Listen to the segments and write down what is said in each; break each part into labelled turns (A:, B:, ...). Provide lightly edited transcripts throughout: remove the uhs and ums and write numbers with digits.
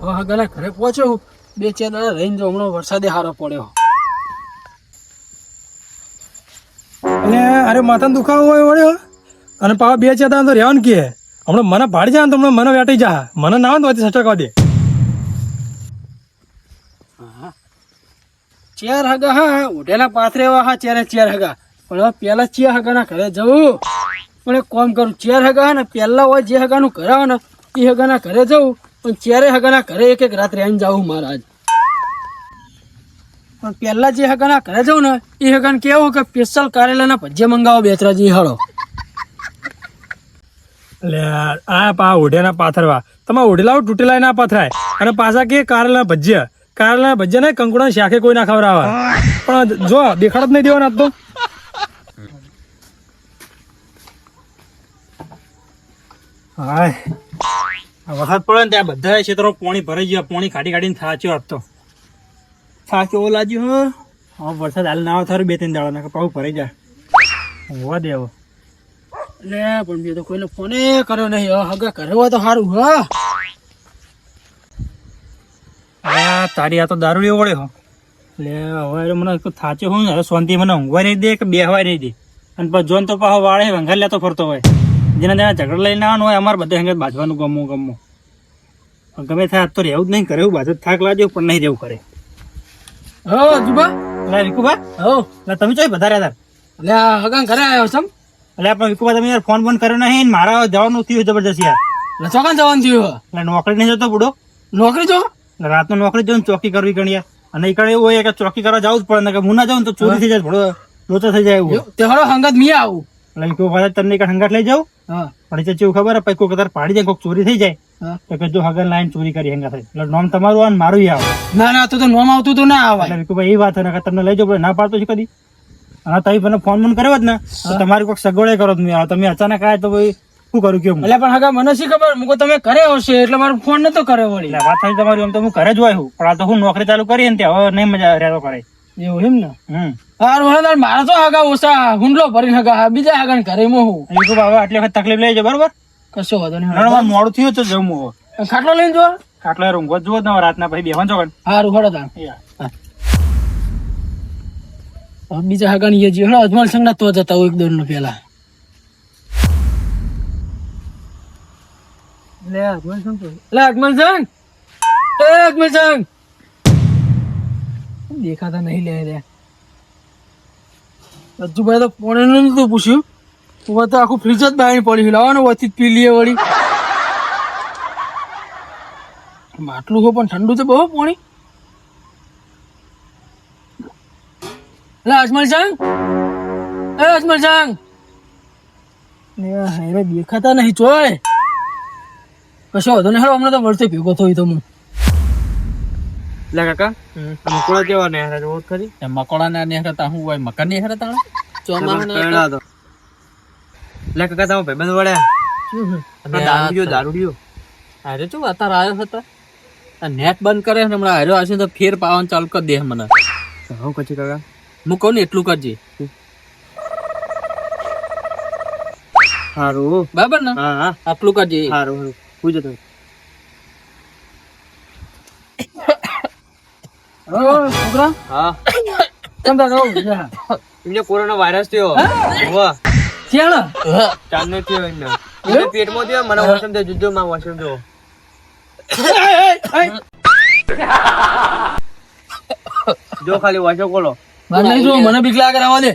A: હગાના ઘરે પહોંચ્યો 2-4 દાડા રહીને જો હમણાં વરસાદે હારો પડ્યો.
B: અને અરે માથાનો દુખાવો હોય વળ્યો અને પાછા 2-4 દાડા તો રહેવાનું કે હમણાં મને ભાડી જાય ને તો મને વેટી જા મને ના હોય તો સટકવા દે.
A: ચેર હગા હા ઉઠેલા પાથરે હા ચેર હગા પણ હવે પેલા ચેર હગાના ઘરે જવું પણ એક કામ કરું ચેર હગા ને પેલા હોય જે હગાનું ઘર આવે ને એ હગાના ઘરે જવું પણ ચેરે હગાના ઘરે એક રાત રહીને જાવું મહારાજ. પણ પેલા જે હગાના ઘરે જવું ને એ હગાને કેવું કે સ્પેશિયલ કારેલાના ભજીયા મંગાવો 2-3 હળો.
B: એટલે આ પા ઓઢિયાના પાથરવા તમે ઓઢેલા તૂટેલા ના પાથરાય અને પાછા કે કારેલા ભજીયા ને કંકુડા શાખે કોઈ ના ખવડાવે પણ જો દેખાડ જ નહીં દેવાના તો. હાય વરસાદ પડે ને ત્યાં બધા ક્ષેત્રો પાણી ભરાઈ ગયા પાણી કાઢીને થાચ્યો આજ તો થાક એવો લાગ્યો હવે વરસાદ હાલ ના આવે થારું 2-3 દાડા નાખે પાછું ભરાઈ જાય હોવા દે હવે.
A: એટલે પણ મેં તો કોઈને ફોને કર્યો નહીં હવે હગા ઘરે હોય તો સારું.
B: તારી આ તો દારૂ વળે હો એટલે હવે મને થાચ્યો હોય ને શાંતિ મને ઊંઘવા નહીં દે કે બેહવા નહીં દે અને પછી જોન તો પાછો વાળે વંઘાર લેતો ફરતો હોય જેના ત્યાં ઝઘડા લઈને આવવાનું હોય અમારે બધા હંગાત બાજવાનું ગમો ગમે થાય તો રહેવું જ નહીં કરે એવું બાજુ થાક લાગ્યો પણ નહીં રહેવું કરે.
A: જુબા
B: એટલે વિકુભા એટલે તમે ચોય બધા રહ્યા
A: એટલે હગા ઘરે આવ્યો છો
B: એટલે પણ વિકુભા તમે યાર ફોન કર્યો નહીં મારા જવાનું થયું જબરજસ્ત યાર.
A: એટલે ચોકાન જવાનું થયું
B: એટલે નોકરી નહીં જતો બુડો
A: નોકરી જો
B: રાતનો નોકરી જવું ચોકી કરવી ગણી અને એકડે એવું હોય કે ચોકી કરવા જવું જ પડે ને કે હું ના જાઉં તો ચોરી થઈ જાય થોડો લોચો થઈ જાય એવું
A: તે હળો હંગાત મી આવું
B: એટલે વિકુભા તમને એક હંગાટ લઈ જાઉં પણ કેવું ખબર પછી કોઈ કદાચ પાડી જાય કોઈ ચોરી થઈ જાય તો કે જો હગર લાઈન ચોરી કરી હંગા થાય એટલે નોમ તમારું આવે મારું આવે.
A: ના તો નોમ આવતું તો ના આવે
B: એટલે વિકુભાઈ એ વાત ને કે તમને લઈ જાવ ના પાડતો છે કદી અને તમે મને ફોન કર્યો જ ને તો તમારી કોઈ સગવડે કરો તમે અચાનક આયા તો ભાઈ શું કરું કેવું
A: એટલે પણ હગા મને શી ખબર મુકો તમે ઘરે આવશે એટલે મારો ફોન નતો કર્યો વળી.
B: એટલે વાત થઈ તમારી એમ તો હું ઘરે જ હોય પણ આ તો હું નોકરી ચાલુ કરી ને હવે નહીં મજા રહેતો કરે
A: એવું એમ ને. હારું મારા તો હગા ઓછા હુંડલો ભરીને હગા બીજા હગા ઘરે હું
B: વિકુભાઈ આટલી વખત તકલીફ લઈ જાય બરોબર
A: કશો વાંધો નહીં.
B: મોડું થયું તો જવું
A: ખાટલો લઈને જો
B: ખાટલો ઊંઘો જુઓ ને રાતના પછી બેહવાનું છો
A: હારું હળો તા બીજા હગા ની હજી હળો અજમલ સંગ ના તો જતા હોય 1-2 પેલા. અજમલ સંગ દેખાતા નહીં લે રે અજુભાઈ તો પોણે નું નતું પૂછ્યું તું તો આખું ફ્રીજ જ બહાર પડી લાવવાનું વચ્ચે પી લઈએ વળી માટલું હો પણ ઠંડુ તો બહુ પાણી. અજમલ સંગ દેખાતા નહીં ચોય કશો વાંધો નહીં. હમણાં તો વર્ષે ભેગો થયો તો હું
B: એટલે કાકા મકોડા કેવા ને ખરી
A: મકોડા ના નેહરતા હું હોય મકાન નેહરતા
B: ચોમાસા તો એટલે કાકા તમે ભાઈબંધ વળ્યા દારૂડિયો
A: અરે શું અત્યારે આવ્યો હતો નેટ બંધ કરે ને હમણાં હાર્યો આવશે તો ફેર પાવાનું ચાલુ કરી દે મને.
B: હું પછી કાકા
A: હું કહું ને એટલું કરજે
B: સારું
A: બરાબર ને.
B: હા
A: આટલું કરજે
B: સારું પૂછો તમે
A: છોકરા
B: હા
A: કેમ
B: એમને કોરોના વાયરસ થયો વાહ ચાંદનો થયો એમને પેટમાં થયો મને વોશરૂમ થયો જુજો માં વોશરૂમ થયો જો ખાલી વોશરૂમ ખોલો
A: મને બીક લાગે રહેવા દે.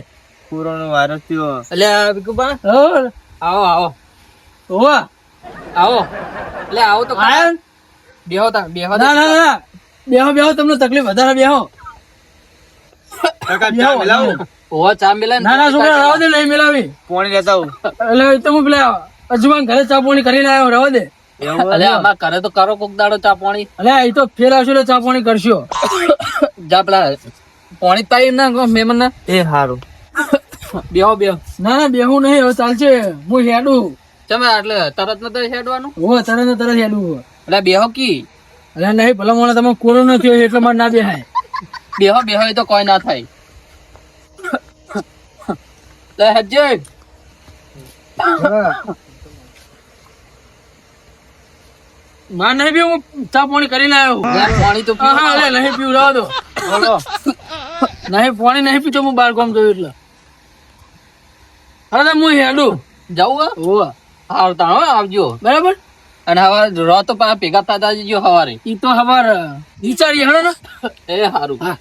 B: કોરોના વાયરસ થયો
A: એટલે વિકુબા આવો આવો એટલે આવો તો બેહો તા બેહો ના બેહો તમને તકલીફ વધારે બેહો
B: કાકા ચા મિલાવો
A: ચા મિલા ના છોકરા રહેવા દે નહીં મિલાવી
B: પાણી લેતા હું
A: એટલે તો હું પેલા અજમાન ઘરે ચા પાણી કરીને આવ્યો રહેવા દે. અલે આમાં કરે તો કરો કોક દાડો ચા પાણી અલે એ તો ફેર આવશે એટલે ચા પાણી કરશો જા પેલા પાણી પાઈ ના મહેમાન ના
B: એ સારું
A: બેહો ના બેહું નહીં હવે ચાલશે હું હેડું તમે એટલે તરત ન હેડવાનું તરત હેડું એટલે બેહો કી એટલે નહીં ભલા મને તમે કોરોના થયો એટલે મારે ના બેહાય બેહો એ તો કોઈ ના થાય. હજે માર નહીં પીવું, હું ચા પાણી કરીને આવ્યો. પાણી તો હા અરે નહીં પીવું, રહેવા દો. બોલો નહીં પાણી નહીં પીતો હું બાર ગામ જોયું એટલે. અરે હું હેડું
C: જવું
A: હોવા
C: હાર તાણો આવજો.
A: બરાબર.
C: અને હવે રો તો પાછા ભેગા થતા જજો સવારે.
A: ઈ તો હવાર વિચારીએ હણો ને.
C: એ સારું.
A: હા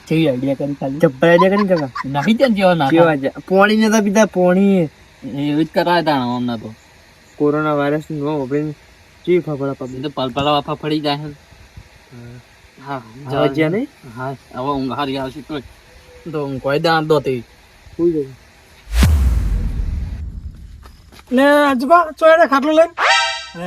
B: કેવી આઈડિયા કરી ખાલી જબ્બર આઈડિયા કરી કાકા
C: નાખી દે જેવા નાખા.
B: કેવા છે પોણી નતા પીતા પોણી
C: એવી જ કરાય તાણો અમને તો.
B: કોરોના વાયરસ નો ઓપરેશન ચી ફફડા પડી
C: એ તો પલપલા વાફા ફરી જાય છે. હા
B: હવે જ્યાં નહીં
C: હા હવે ઊંઘ હારી આવશે તો
A: તો હું કોઈ દાંત દોતી
B: સુઈ જજો લે આજબા ચોયડે ખાટલો લઈને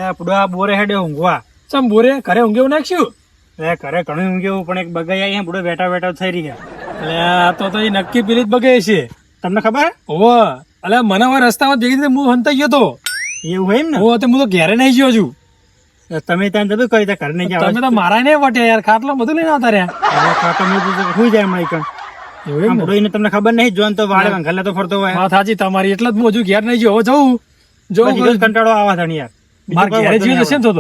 B: એ પુડા બોરે હેડે ઊંઘવા ચમ બોરે ઘરે ઊંઘેવું નાખ્યું એ ઘરે ઘણું ઊંઘેવું પણ એક બગાઈ આવી પુડો બેઠા બેઠા થઈ રહ્યા એટલે આ તો એ નક્કી પેલી જ બગાઈ છે તમને ખબર ઓ એટલે મને હવે રસ્તામાં દેખી રીતે હું હંતાઈ ગયો તો એવું હોય એમ ને ઓ તો હું તો ઘેરે નહીં ગયો છું તમે ત્યાં જતું કઈ ઘરે નહીં જાવ તમે તો મારા નહીં વટે યાર ખાટલો બધું લઈને આવતા રહ્યા ખાટલો હું જાય મારી કણ એવું તમને ખબર નહીં જોન તો વાળે વંઘાલે તો ફરતો હોય વાત સાચી તમારી એટલે જ હું હજુ ઘેર નહીં ગયો જવું જો કંટાળો આવા થાય યાર માર ઘરે જીવ જશે ને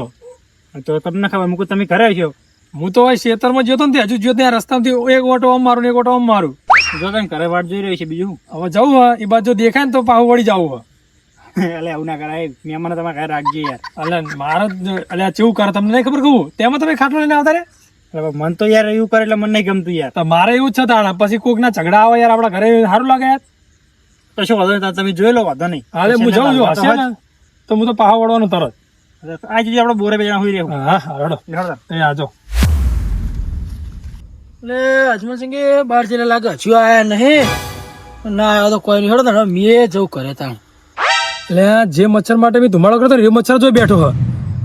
B: તો તમને ખબર મૂકું તમે ઘરે આવ્યો હું તો ખેતરમાં જોતો ને હજુ જો ત્યાં રસ્તામાંથી એક ઓટો આમ મારું એક ઓટો આમ મારું જો તને ઘરે વાટ જોઈ રહ્યો છે બીજું હવે જવું એ બાજુ દેખાય ને તો પાહુ વળી જવું એટલે એવું ના કરાય મહેમાન તમારે ઘરે રાખજે યાર એટલે મારે એટલે કેવું કરે તમને નહીં ખબર કહું તેમાં તમે ખાટલો લઈને આવતા રે મન તો યાર એવું કરે એટલે મને નહીં ગમતું યાર તો મારે એવું જ છે તાણા પછી કોઈક ના ઝઘડા આવે યાર આપડા ઘરે સારું લાગે યાર કશો વાંધો નહીં તમે જોઈ લો વાંધો નહીં હાલે હું જાઉં છું હશે ને તો હું તો પાહા વળવાનો તરત આ જઈએ આપડે બોરે બે જણા હોઈ રહ્યો હા રડો એ આજો
A: એટલે અજમલસિંહ બહાર જઈને લાગે હજુ આયા નહીં ના આવ્યો તો કોઈ નહીં. હેડો ને મેં જવું કરે તાણ.
B: એટલે જે મચ્છર માટે મેં ધુમાડો કરતો એ મચ્છર જો બેઠો હ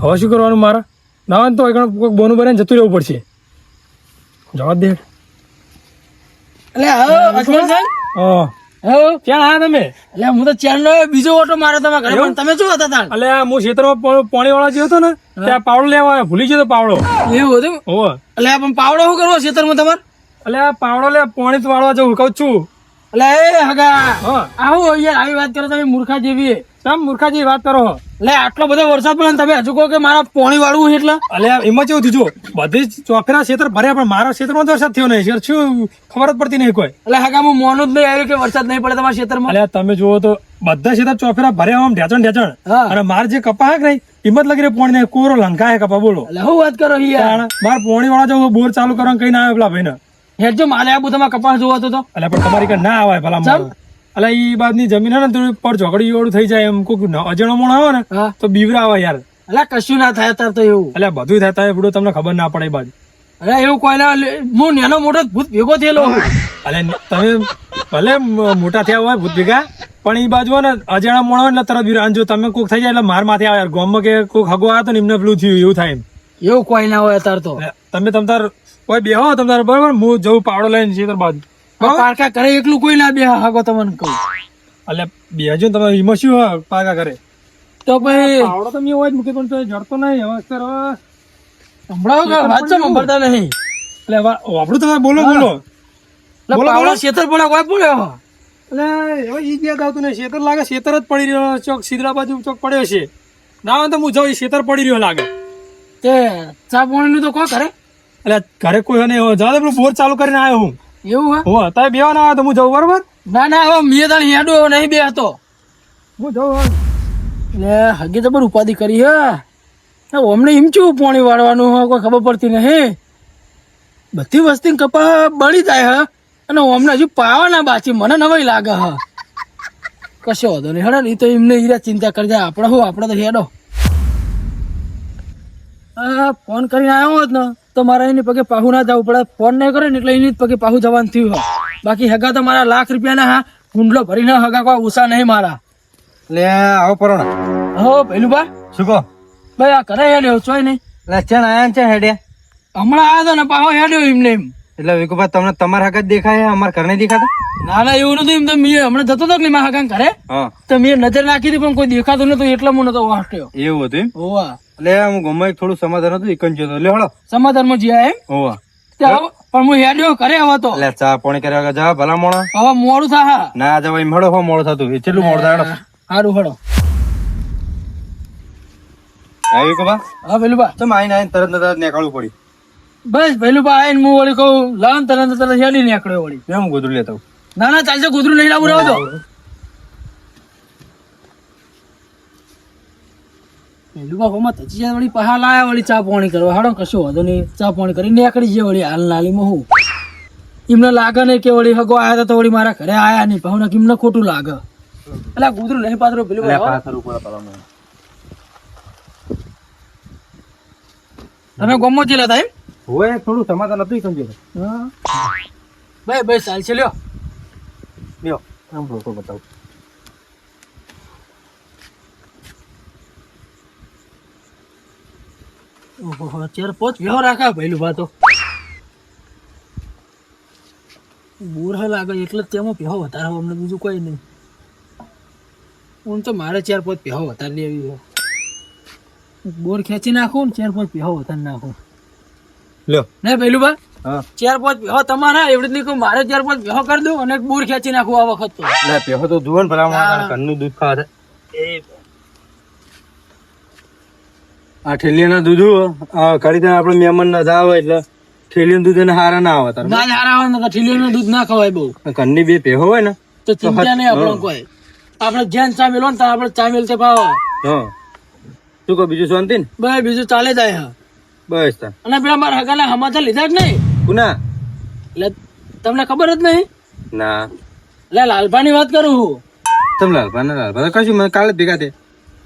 B: હવે શું કરવાનું મારે ના હોય ને તો કોઈ બોનું બને જતું રહેવું પડશે જવા દે
A: એટલે અજમલસિંહ
B: હા ક્યાં આયા તમે
A: એટલે હું તો ચાર નો બીજો ઓટો માર્યો તમારા ઘરે પણ તમે શું હતા તાણ?
B: એટલે હું ખેતરમાં પાણી વાળા જે હતો ને ત્યાં પાવડો લેવા આવ્યો. ભૂલી ગયો તો પાવડો
A: એવું હતું
B: હોવે
A: એટલે પણ પાવડો શું કરવો ખેતરમાં તમારે?
B: એટલે આ પાવડો લે પાણી વાળવા જવું કહું છું
A: એટલે એ હગા
B: હા
A: આવો યાર આવી વાત કરો તમે મૂર્ખા જેવી.
B: તમે મૂર્ખાજી વાત કરો
A: એટલે આટલો બધો વરસાદ પડે ને તમે હજુ કહો કે મારા પોણી વાળવું એટલે
B: એટલે એમાં કેવું થયું જો બધી જ ચોકરા ક્ષેત્ર ભર્યા પણ મારા ક્ષેત્રમાં તો વરસાદ થયો નહીં યાર શું ખબર જ પડતી નહીં કોઈ
A: એટલે હગા હું મોનું જ નહીં આવ્યું કે વરસાદ નહીં પડે તમારા ખેતરમાં.
B: એટલે તમે જુઓ તો બધા ક્ષેત્ર ચોફેરા ભર્યા આમ ઢેચણ ઢેચણ
A: હા.
B: અને માર જે કપા હે નહીં હિંમત લાગી રહી પોણી કોરો લંકા હે કપા બોલો
A: એટલે શું વાત કરો યાર?
B: માર પોણી વાળા જવું બોર ચાલુ કરવાનું કઈ ના આવે પેલા ભાઈ ને
A: હેડજો માલે આબુ તમારા કપાસ જોવાતો તો.
B: એટલે પણ તમારી કઈ ના આવે ભલા
A: ચમ?
B: એટલે ઈ બાદની જમીન હે ને થોડી પર ઝઘડી વાળું થઈ જાય એમ કોઈ અજાણો મોણ આવે ને
A: હા
B: તો બીવરા આવે યાર
A: એટલે કશું ના થાય તાર તો એવું.
B: એટલે બધું થતા હોય બધું તમને ખબર ના પડે એ બાજુ
A: અરે એવું કોઈ ના હું નાનો મોટો ભૂત ભેગો થયેલો છું.
B: એટલે તમે ભલે મોટા થયા હોય ભૂત ભેગા પણ ઈ બાજુ હોય ને અજાણા મોણ હોય ને તરત બીવરા જો તમે કોક થઈ જાય એટલે માર માથે આવે યાર ગામમાં કે કોક હગો આવ્યો તો ને એમને પેલું થયું એવું થાય એમ
A: એવું કોઈ ના હોય તાર તો.
B: તમે તમતાર કોઈ બેહો તમતાર બરાબર હું જવું પાવડો લઈને જઈએ બાજુ
A: પારકા કરે એકલું કોઈ ના બે હાગો તમને કહું.
B: એટલે બેહજો ને તમે એમાં શું હોય પાકા કરે
A: તો ભાઈ
B: પાવડો તો મેં હોય જ મૂકી પણ તો જડતો નહીં હવે અત્યારે
A: સંભળાવો કે વાત ચમ સંભળતા નહીં.
B: એટલે વાપરું તમે બોલો બોલો
A: એટલે પાવડો શેતર પડે કોઈ પડ્યો.
B: એટલે હવે ઈ જ યાદ આવતું ને શેતર લાગે શેતર જ પડી રહ્યો ચોક સિદ્રા બાજુ ચોક પડ્યો છે ના હોય તો હું જાઉં શેતર પડી રહ્યો લાગે
A: તે ચા પાણી નું તો કો કરે
B: એટલે ઘરે કોઈ નહીં જવા દે પેલું બોર ચાલુ કરીને આવ્યો હું
A: એવું હે?
B: હો તમે બેવા ના આવે તો હું જઉં બરોબર
A: ના ના હવે મેં તાણ હેડો નહીં બે હતો
B: હું જઉં
A: એટલે હગી તો બધી ઉપાધિ કરી હે અમને એમ ચેવું પાણી વાળવાનું હોય કોઈ ખબર પડતી નહીં. બધી વસ્તી કપા બળી જાય હે અને અમને હજુ પાવાના બાકી મને નવાઈ લાગે હ. કશો વાંધો નહીં હેડો ને ઈ તો એમને હીરા ચિંતા કરી જાય આપણે શું આપણે તો હેડો. ફોન કરીને આવ્યો હોત ને તો મારે એની પગે પાહુ ના જવું પડે. ફોન નહીં કરે ને એટલે એની જ પગે પાહુ જવાનું થયું હોય. બાકી હગા તો મારા લાખ રૂપિયાના હા હુંડલો ભરીને હગા કોઈ ઉષા નહીં મારા.
B: લે આવો પરોણા
A: હો પેલું બા
B: શું કહો
A: ભાઈ આ કરે હેડ્યો ચોય નહીં
B: એટલે ચેન આયા છે હેડે
A: હમણાં આવ્યો તો ને પાહો હેડ્યો એમને એમ.
B: એટલે વિકુભા તમને તમારા હક જ દેખાય અમારા ઘર નહીં દેખાતા
A: ના ના એવું નતું એમ તો મેં હમણાં જતો હતો કે મારા હગા કરે
B: હા
A: તો મેં નજર નાખી હતી પણ કોઈ દેખાતું નતું એટલે હું નતો વાટ્યો.
B: એવું હતું એમ
A: હોવા
B: એટલે હું ગમે થોડું સમાધાન હતું એકન જતો લે હળો
A: સમાધાનમાં જ્યાં એમ
B: હોવા
A: તે હવે પણ હું હેડ્યો કરે હવે તો
B: એટલે ચા પાણી કર્યા જા ભલા મોણા
A: હવે મોડું થા
B: ના જવાય મળો હો મોડું થતું એ કેટલું મોડું થાય
A: સારું હડો.
D: હા વિકુભા
A: હા ભેલુભા
D: તમે આઈને આઈને તરત ને તરત નીકળવું પડી
A: બસ ભેલુભા આવીને હું વળી કહું લાવ ને તરત ને તરત હેડી નીકળ્યો વળી
D: કેમ ગોદરું લેતા આવું?
A: ના ના ચાલશે કૂતરું લઈને આવું રહો તો ભેલુભા હોમાં તજી જાય વળી પહા લાયા વળી ચા પાણી કરવા હાડો કશો વાંધો નહીં ચા પાણી કરી નીકળી જાય વળી હાલ નાલીમાં હું એમને લાગે નહીં કે વળી હગો આયા તો વળી મારા ઘરે આયા નહીં ભાવના એમને ખોટું લાગે એટલે આ કૂતરું નહીં પાત્રો પેલું
D: એટલે પાથર ઉપર પલામણ.
A: તમે ગમો ચેલા થાય
D: હોય થોડું સમાધાન હતું સમજો
A: ભાઈ ભાઈ ચાલશે લ્યો
D: લ્યો આમ લોકો બતાવું
A: ઓહો ચાર પોચ વ્યવહાર રાખા ભઈલું બા તો બુરા લાગે એટલે જ તેમાં પહેવો વધારે હોય, અમને બીજું કોઈ નહીં. હું તો મારે ચાર પોચ પહેવો વધારે લેવી હોય. બોર ખેંચી નાખું ને ચાર પોચ પહેવો વધારે નાખું.
D: લ્યો
A: ને ભઈલું બા
D: હા
A: ચાર પોચ પહેવો તમારા એવડી નહીં કહું, મારે ચાર પોચ પહેવો કરી દઉં અને બોર ખેંચી નાખું આ વખત તો.
D: એટલે પેહો તો જુઓ ને ભલામણ ઘરનું દૂધ ખાવા આ ઠેલિયાના દૂધ કરી દે આપણે મહેમાન ના જાવ એટલે ઠેલિયાનું દૂધ એને હારા ના આવે તારે
A: ના હારા આવે ને ઠીલીઓનું દૂધ ના ખવાય બહુ,
D: ઘરની બે પેહો હોય ને
A: તો ચિંતા નહીં આપણો કોઈ. આપણે જ્યાં ચા મેલો ને ત્યાં આપણે ચા મેલતે ભાવ
D: હા શું કહો બીજું શાંતિ ને
A: બસ બીજું ચાલે જાય. હા
D: બસ તાર
A: અને પેલા મારા હગાના સમાચાર લીધા જ નહીં
D: કુના
A: એટલે તમને ખબર જ નહીં.
D: ના
A: એટલે લાલભાની વાત કરું હું.
D: તમે લાલભા કશું મને કાલે જ ભેગા થયા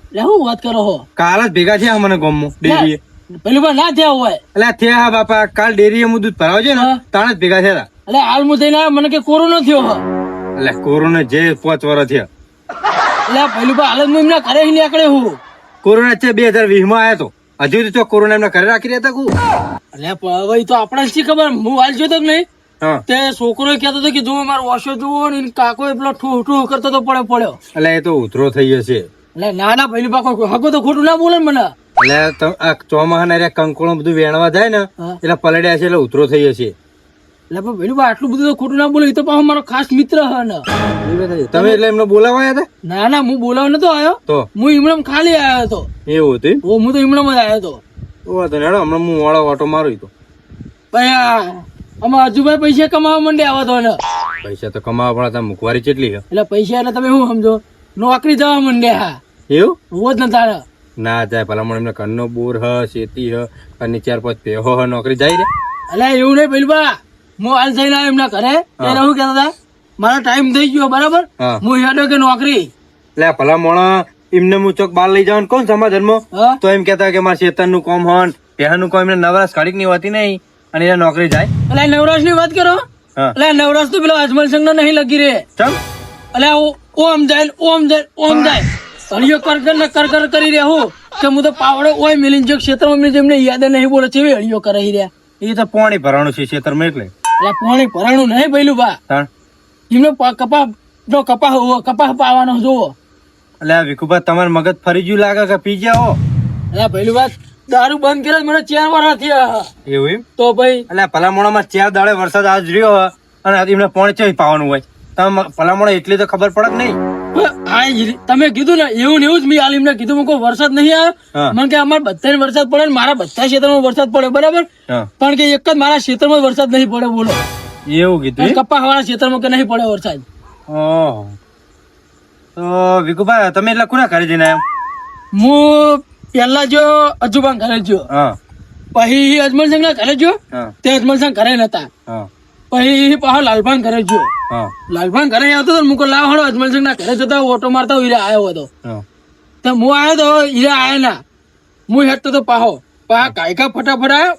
A: એટલે હું વાત કરો હો
D: કાલ જ ભેગા થયા મને ગામમાં ડેરીએ
A: પેલું પણ ના થયા હોય.
D: એટલે થયા બાપા કાલ ડેરીએ હું દૂધ ભરાવજે ને
A: હા.
D: તાણે જ ભેગા થયા
A: એટલે હાલ હું થઈને આવ્યો, મને કે કોરોના થયો હ.
D: એટલે કોરોના જે 5 વર્ષ થયા
A: એટલે પેલું પણ હાલ જ હું એમના ઘરે નીકળે હું.
D: કોરોના છે 2020 માં આવ્યો તો હજુ તો કોરોના એમના ઘરે રાખી રહ્યા હતા કુ
A: એટલે પણ હવે ઈ તો આપણે શી ખબર, હું હાલ જોતો જ નહીં.
D: હા
A: તે છોકરો કહેતો હતો કે જો મારો ઓશો જુઓ ને ઈ કાકો પેલો ઠૂ ઠૂ કરતો તો પડ્યો.
D: એટલે એ તો ઉતરો થઈ જશે
A: એટલે ના ના પેલું પાકો હગો તો ખોટું ના બોલે ને મને.
D: એટલે આ ચોમાસા કંકોળો બધું વેણવા જાય ને
A: હા.
D: એટલે પલડ્યા છે એટલે ઉતરો થઈ જશે
A: એટલે પણ પેલું બા આટલું બધું તો ખોટું ના બોલે, એ તો પાછો મારો ખાસ મિત્ર હ ને.
D: તમે એટલે એમને બોલાવાયા હતા
A: ના ના હું બોલાવ નતો આવ્યો,
D: તો
A: હું ઈમણમ ખાલી આવ્યો હતો.
D: એવું હતું
A: હું તો ઈમણમ જ આવ્યો હતો.
D: તો હેડો હમણાં હું વાળો ઓટો મારું તો
A: ભાઈ આમાં હજુભાઈ પૈસા કમાવા માંડે આવો તો ને.
D: પૈસા તો કમાવા પડે તમે મુખવારી કેટલી છે
A: એટલે પૈસા એટલે તમે શું સમજો, નોકરી જવા માંડે. હા
D: એવું
A: રોજ ન તારે
D: ના જાય ભલામણ એમને ઘરનો બોર હ શેતી હ ઘરની 4-5 પેહો હ નોકરી જાય રે
A: એટલે એવું નહીં પેલું બા, હું હાલ જઈને આવ્યો એમના ઘરે. ત્યારે શું કહેતા હતા, મારો ટાઈમ થઈ ગયો બરાબર,
D: હા.
A: હું હેડો કે નોકરી.
D: એટલે ભલામણ એમને હું ચોક બાર લઈ જાઉં કોણ સમાધાનમાં
A: હા
D: તો એમ કેતા કે મારા શેતરનું કામ હોન પેહાનું કામ એમને નવરાશ કાઢીક ની હોતી નહીં અને એ નોકરી જાય
A: એટલે નવરાશ ની વાત કરો.
D: હા
A: એટલે નવરાશ તો પેલો અજમલ સંઘ નહીં લગી રે.
D: ચમ
A: એટલે ઓમ જાય ઓમ જાય ઓમ જાય હળિયો કર કરી રહ્યા હું કે હું તો પાવડો ઓય મેલીન જો ક્ષેત્રમાં જેમને યાદ નહીં બોલે છે એવી હળિયો કરી રહ્યા.
D: એ તો પાણી ભરાણું છે ખેતરમાં એટલે
A: એટલે પાણી ભરાણું નહીં ભઈલું બા,
D: તાણ
A: એમને કપા પાવાનો જોવો.
D: એટલે આ વિકુભા તમારે મગજ ફરી ગયું લાગે કે પી ગયા હો
A: એટલે ભઈલું બા દારૂ બંધ કર્યો મને 4 વર્ષ થયા.
D: એવું એમ
A: તો ભાઈ
D: એટલે ભલામણમાં 4 દાડે વરસાદ આજ રહ્યો હોય અને એમને પાણી ચઈ પાવાનું હોય તમે ભલામણ એટલી તો ખબર પડે કે નહીં
A: તમે કીધું ને એવું ને એવું જ મેં હાલ એમને કીધું, મેં કોઈ વરસાદ નહીં
D: હા.
A: આવ્યો. મને કે અમારે બધાને વરસાદ પડે ને મારા બધા ક્ષેત્રમાં વરસાદ પડે બરાબર,
D: હા
A: પણ કે એક જ મારા ક્ષેત્રમાં વરસાદ નહીં પડે. બોલો
D: એવું કીધું એમ?
A: કપા વાળા ક્ષેત્રમાં કે નહીં પડે વરસાદ.
D: ઓહો તો વિકુભા તમે એટલે કોના ઘરે જઈને આવ્યા
A: હું પેલા જો અજુબા ઘરે જો,
D: હા
A: પછી અજમલ સંઘ ના ઘરે જો,
D: હા
A: તે અજમલ સંઘ ઘરે નતા.
D: હા
A: પછી પાછો લાલભાન ઘરે જો,
D: હા
A: લાલભાન ઘરે આવતો હતો મુકો લાવ હળો અજમલ સંઘ ના ઘરે જતા ઓટો મારતા હીરા આવ્યો હતો.
D: હા
A: તો હું આવ્યો તો હીરા આયા ના, હું હેઠતો તો પાહો કાયકા ફટાફટ આવ્યો,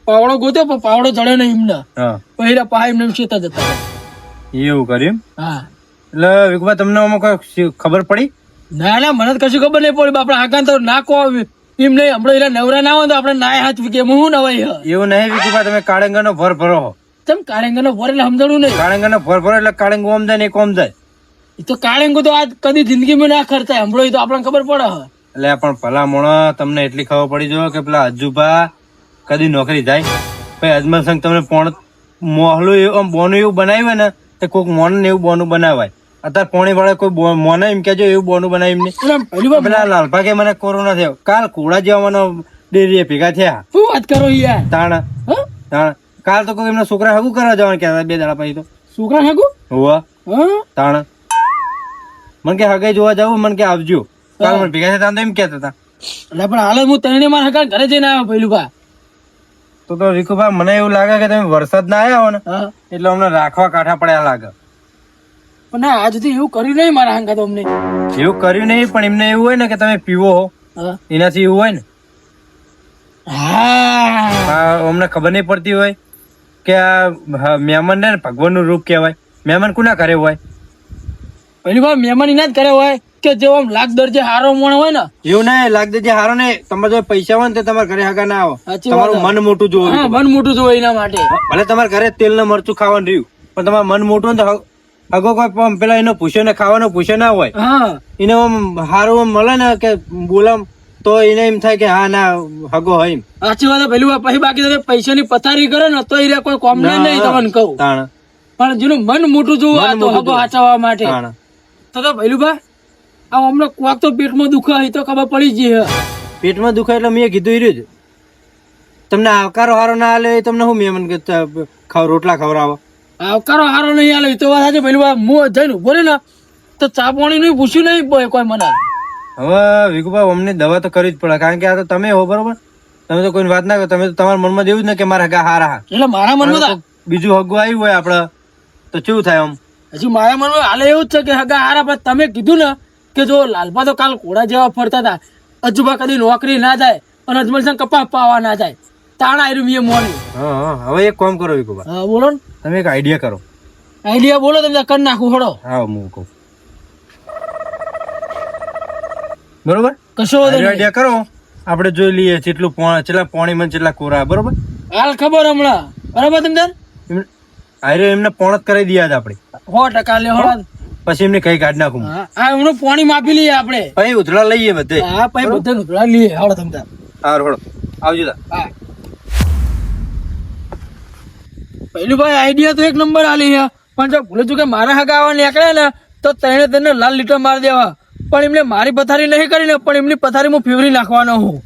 A: પાવડો ગોત્યો પણ પાવડો ચડ્યો નહીં એમને.
D: હા
A: પછી પાહા એમને શેતા જતા.
D: એવું કર્યું
A: હા
D: એટલે વિકુભા તમને આમાં કોઈ ખબર પડી
A: ના ના મને તો કશું ખબર નહીં પડી. આપડે આગળ તો ના કહો એમ નહીં, હમણાં એલા નવરા ના હોય તો આપડે ના હાથ કે હું નવાઈ હ.
D: એવું નહીં વિકુભા તમે કાળંગા નો ભર ભરો
A: તમ કાળેંગા નો ભર એટલે સમજણું નહીં.
D: કાળંગા નો ભર ભરો એટલે કાળંગ ઓમ જાય ને એક ઓમ જાય
A: એ તો કાળેંગો તો આજ કદી જિંદગીમાં ના ખર્ચાય, હમણાં તો આપણને ખબર પડે હ.
D: એટલે પણ ભલામણ તમને એટલી ખબર પડી જો કે પેલા અજુભા કદી નોકરી જાય પછી અજમલ સંઘ તમને મોહલું એવું બોનું એવું બનાવ્યું ને તો કોઈક મોન ને એવું બોનું બનાવાય અત્યારે પોણી વાળા કોઈ મોને એમ કેજો એવું બોનું બનાવી એમને
A: પેલી વાર
D: પેલા લાલભા કે મને કોરોના થયો કાલ ઘોડા જેવા મને ડેરીએ ભેગા થયા
A: શું વાત કરો યાર
D: તાણ
A: હા
D: તાણ કાલ તો કોઈ એમના છોકરા હગું કરવા જવાનું કહેતા 2 દાડા પછી તો
A: છોકરા હાકુ
D: હોવા
A: હા
D: તાણ મને કે હગાઈ જોવા જાવું મને કે આવજો કાલ મને ભેગા થયા તો એમ કહેતા હતા
A: એટલે પણ હાલ હું તને મારા હકા ઘરે જઈને આવ્યો પેલું બા
D: તો વિકુભાઈ મને એવું લાગે કે તમે વરસાદ ના આવ્યા હો ને
A: હા
D: એટલે અમને રાખવા કાંઠા પડ્યા લાગે
A: પણ ના આજ સુધી એવું કર્યું નહીં મારા હંગા તો અમને
D: એવું કર્યું નહીં પણ એમને એવું હોય ને કે તમે પીવો હો
A: હા
D: એનાથી એવું હોય ને
A: હા
D: અમને ખબર નહીં પડતી હોય કે આ મહેમાન ને ભગવાન નું રૂપ કહેવાય મહેમાન કોના ઘરે હોય
A: પેલી વાર મહેમાન ઇના જ કરે હોય કે જેવો આમ લાખ દરજે હારો મોણ હોય ને
D: એવું ના લાગદે જે હારો ને તમારે જો પૈસા હોય ને તો તમારા ઘરે હગા ના આવો
A: સાચી વાત
D: તમારું મન મોટું જોવું
A: હા મન મોટું જોવે એના માટે
D: ભલે તમારા ઘરે તેલ ને મરચું ખાવાનું રહ્યું પણ તમારું મન મોટું ને તો હગો કોઈ પેલા એનો પૂછ્યો ને ખાવાનો પૂછ્યો ના હોય
A: હા
D: એને આમ હારું આમ મળે ને કે બોલામ તો એને એમ થાય કે હા ના હગો હોય એમ
A: સાચી વાત પેલી વાર પછી બાકી તો પૈસાની પથારી કરે ને તો એ કોઈ કોમ નહીં તમને કહું
D: તાણ
A: પણ જેનું મન મોટું જોવું આ તો હગો હાચવવા માટે
D: તાણ
A: તો પેલું બા આ અમને કોક તો પેટમાં દુખે એ તો ખબર પડી ગઈ
D: પેટમાં દુખાય એટલે મેં કીધું રહ્યું જ તમને આવકારો હારો ના આલે એ તમને શું મેમન કે રોટલા ખવડાવો
A: આવકારો હારો નહીં આલે તો વાત સાચી પેલું બા હું જઈને ઉભો ને તો ચા પાણી નું પૂછ્યું નહીં કોઈ મને
D: હવે વિકુભાઈ અમને દવા તો કરવી જ પડે કારણ કે આ તો તમે હો બરોબર તમે તો કોઈ વાત ના કરો તમે તો તમારા મનમાં જેવું જ ને કે મારા હગા હારા
A: એટલે મારા મનમાં
D: બીજું હગું આવ્યું હોય આપડે તો કેવું થાય આમ
A: હજી મારા મનમાં હાલે એવું જ છે કે હગા હારા પણ તમે કીધું ને કે જો લાલપા તો કાલ ઘોડા જેવા ફરતા હતા અજુબા કદી નોકરી ના જાય અને અજમલ સંગ કપા પાવા ના જાય તાણા આવ્યું મેં મોની
D: હા હવે એક કામ કરો વિકુભાઈ
A: હા બોલો ને
D: તમે એક આઈડિયા કરો
A: આઈડિયા બોલો તમે કરી નાખું હડો
D: હા હું કહું બરોબર
A: કશો વાંધો નહીં.
D: આઈડિયા કરો આપણે જોઈ લઈએ જેટલું કેટલા પોણી માં કેટલા કોરા બરોબર
A: હાલ ખબર હમણાં બરાબર તમે
D: આરે એમને પોણ જ કરી દઈએ આપણે
A: 100% લે હળો
D: પછી એમને કઈ કાઢ નાખું
A: હા એમનું પાણી માપી લઈએ આપણે
D: પછી ઉધડા લઈએ બધે
A: હા પછી બધા ઉધડા લઈએ હળો તમે
D: હારું હળો આવજો તા
A: હા પહેલું ભાઈ આઈડિયા તો એક નંબર આલી છે પણ જો ભૂલે ચૂકે મારા હગા આવવા નીકળે ને તો તેને લાલ લીટર મારી દેવા પણ એમને મારી પથારી નહીં કરી ને પણ એમની પથારી હું ફેવરી નાખવાનો હું